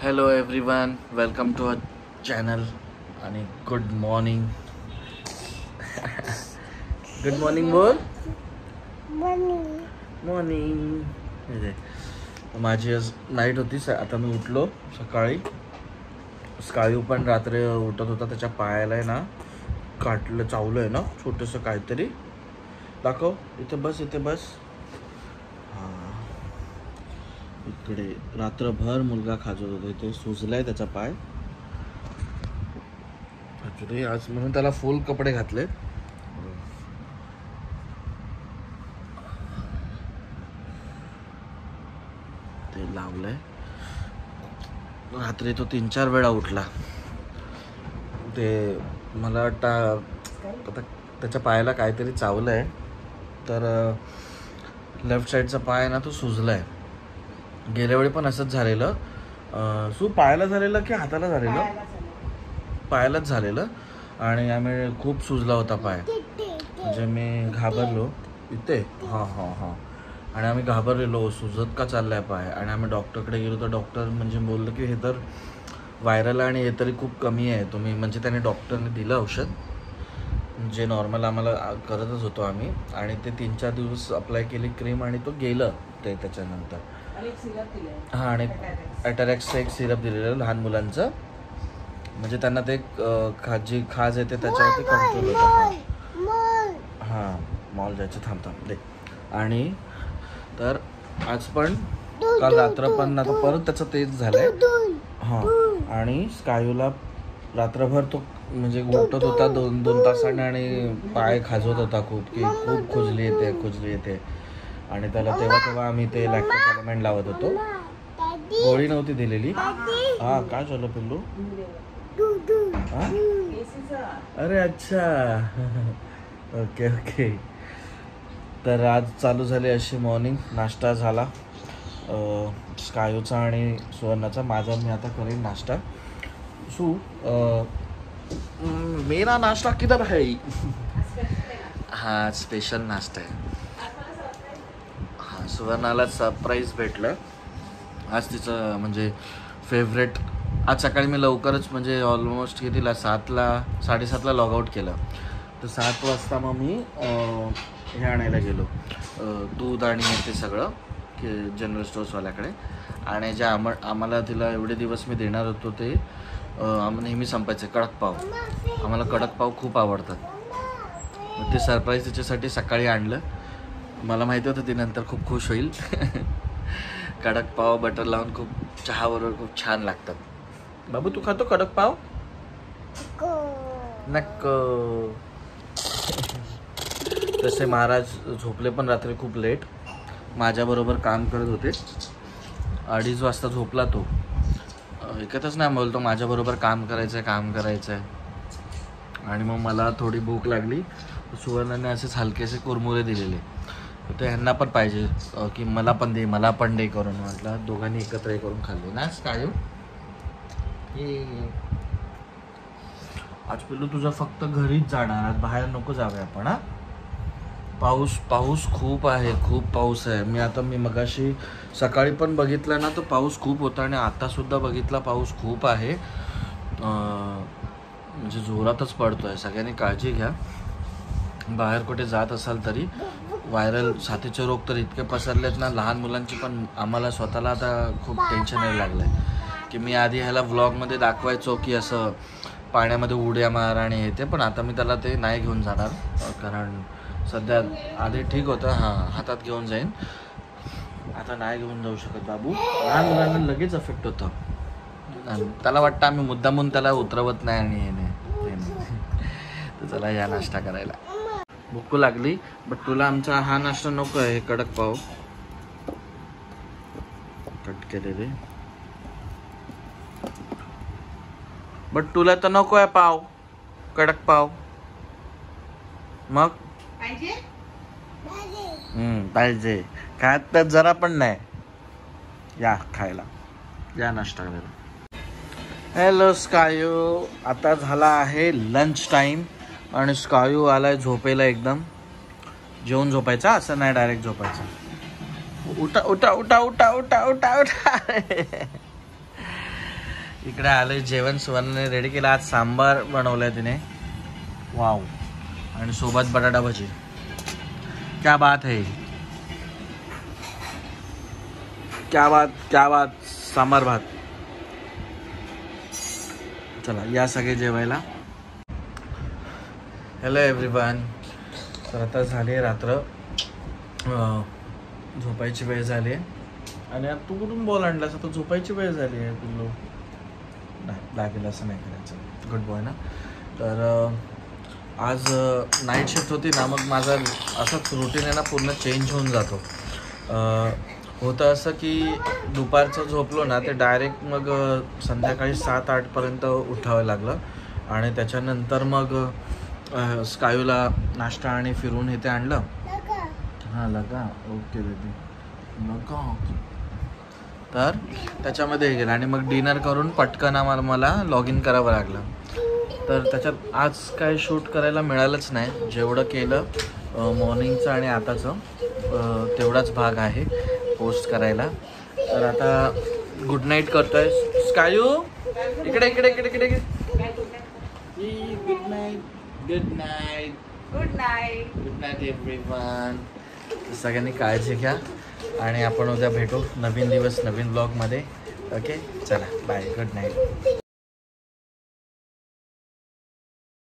Hello everyone, welcome to our channel आणि good morning. Good morning बोल. Morning. माझी आज नाईट होती. आता मी उठलो सकाळी. स्कायू पण रात्री उठत होता. त्याच्या पायाला आहे ना काटलं, चावलं आहे ना छोटंसं काहीतरी. दाखव, इथे बस, इथे बस. इकडे रात्रभर मुलगा खाजत होता. इथे सुजलाय त्याचा पाय. ॲक्च्युली आज म्हणून त्याला फुल कपडे घातले. ते लावलंय. रात्री तो 3-4 वेळा उठला. ते मला वाटतं आता त्याच्या पायाला काहीतरी चावलंय, तर लेफ्ट साईडचा पाय ना तो सुजलाय. गेल्या वेळी पण असंच झालेलं. पायाला झालेलं की हाताला झालेलं? पायालाच झालेलं. आणि आम्ही खूप सुजला होता पाय. म्हणजे मी घाबरलो इथे. हां. आणि आम्ही घाबरलेलो, सुजत का चाललाय पाय. आणि आम्ही डॉक्टरकडे गेलो तर डॉक्टर म्हणजे बोललं की हे तर व्हायरल आणि हे तरी खूप कमी आहे. तुम्ही म्हणजे त्याने डॉक्टरने दिलं औषध, जे नॉर्मल आम्हाला करतच होतो आम्ही. आणि ते 3-4 दिवस अप्लाय केली क्रीम आणि तो गेलं ते त्याच्यानंतर. हां, आणि ॲटॅरॅक्सचं एक सिरप दिलेलं लहान मुलांचं. म्हणजे त्यांना ते जी खाज येते त्याच्यावरती कंट्रोल होतं. हां, मॉल जायचं. थांब दे. आणि तर आज पण काल रात्र पण आता परत त्याचं तेच झालंय. हां, आणि स्कायूला रात्रभर तो म्हणजे उठत होता 2 तासाने आणि पाय खाजवत होता खूप, की खूप खुजली येते. आणि त्याला तेव्हा आम्ही ते लॅक्टिक एलिमेंट लावत होतो. गोळी नव्हती दिलेली. हां, काय झालं पिल्लू? अरे अच्छा. ओके. तर आज चालू झाली अशी मॉर्निंग. नाश्ता झाला स्कायूचा आणि सुवर्णाचा. माझा मी आता करेन नाश्ता. मेरा नाश्ता किधर है? हा स्पेशल नाश्ता आहे. हा, सुवर्णाला सरप्राईज भेटलं आज. तिचं म्हणजे फेवरेट. आज सकाळी मी लवकरच म्हणजे ऑलमोस्ट कितीला 7:30ला लॉग आउट केलं. तर 7 वाजता मग मी हे आणायला गेलो, दूध आणि ते सगळं की जनरल स्टोर्सवाल्याकडे. आणि जे आम्हाला तिला एवढे दिवस मी देणार होतो ते नेहमी संपायचे कडक पाव. आम्हाला कडक पाव खूप आवडतात. मग ते सरप्राईज तिच्यासाठी सकाळी आणलं. मला माहिती होतं ती नंतर खूप खुश होईल. कडक पाव बटर लावून खूप चहाबरोबर खूप छान लागतात. बाबू, तू खातो कडक पाव? नको. तसे महाराज झोपले पण रात्री खूप लेट. माझ्याबरोबर काम करत होते. 2:30 वाजता झोपला तो. ऐकतच नाही, बोलतो माझ्याबरोबर काम करायचं आहे. आणि मग मला थोडी भूक लागली. सुवर्णाने असेच हलकेसे कुरमुरे दिलेले. ते ह्यांना पण पाहिजे की मला पण दे करून. म्हटलं दोघांनी एकत्र करून खाल्ले ना काय. आज पिल्लू तुझं फक्त घरीच जाणार, आज बाहेर नको जाऊया आपण. हा, पाऊस खूप आहे, खूप पाऊस आहे. मी मगाशी सकाळी पण बघितलं ना तर पाऊस खूप होता. आणि आता सुद्धा बघितला पाऊस खूप आहे. म्हणजे जोरातच पडतोय. सगळ्यांनी काळजी घ्या बाहेर कुठे जात असाल तरी. व्हायरल साथीचे रोग तर इतके पसरलेत ना, लहान मुलांची पण. आम्हाला स्वतःला आता खूप टेन्शन यायला लागलं आहे की मी आधी ह्याला व्लॉगमध्ये दाखवायचो की असं पाण्यामध्ये उड्या मार आणि हे ते. पण आता मी त्याला ते नाही घेऊन जाणार, कारण सध्या आधी ठीक होतं. हां, हातात घेऊन जाईन. आता नाही घेऊन जाऊ शकत बाबू. लहान मुलांना लगेच अफेक्ट होतं. त्याला वाटतं आम्ही मुद्दामून त्याला उतरवत नाही आणि हे नाही. तर चला या नाश्ता करायला. भूक लागली. बट तुला आमचा हा नाश्ता नको आहे. कडक पाव कट केलेले. बट तुला तर नको आहे पाव, कडक पाव. मग पाहिजे. खात तर जरा पण नाही. या खायला, या नाश्ता करायला. हॅलो स्कायू. आता झाला आहे लंच टाईम आणि स्कायू आलाय झोपेला. एकदम जेवून झोपायचा, असं नाही डायरेक्ट झोपायचं. उठा. इकडे आले जेवण सुवर्णाने रेडी केलं. आज सांबार बनवलाय तिने, वाव, आणि सोबत बटाटा भजी. क्या बात है, क्या बात. सांबार भात. चला या सगळे जेवायला. Hello everyone. तर आता झाली रात्र, झोपायची वेळ झाली आहे. आणि आता तू कुठून बॉल आणलास? आता झोपायची वेळ झाली आहे. पिल्लू नाही लागेल असं नाही करायचं, गुड बॉय ना. तर आज नाईट शिफ्ट होती ना, मग माझा असंच रुटीन आहे ना पूर्ण चेंज होऊन जातो. होतं असं की दुपारचं झोपलो ना ते डायरेक्ट मग संध्याकाळी 7-8 पर्यंत उठावं लागलं. आणि त्याच्यानंतर मग स्कायूला नाश्ता आणि फिरून हे ते आणलं. हां लगा, ओके बेबी लगा. तर त्याच्यामध्ये हे गेलं आणि मग डिनर करून पटकन मला लॉग इन करावं लागलं. तर त्याच्यात आज काय शूट करायला मिळालंच नाही. जेवढं केलं मॉर्निंगचं आणि आताचं तेवढाच भाग आहे पोस्ट करायला. तर आता गुड नाईट करतोय. स्कायू इकडे इकडे इकडे इकडे. Good night, good night, good night, good night everyone. सगळ्यांनी काळजी घ्या आणि आपण उद्या भेटू. नवीन दिवस नवीन ब्लॉगमध्ये. ओके चला बाय, गुड नाईट.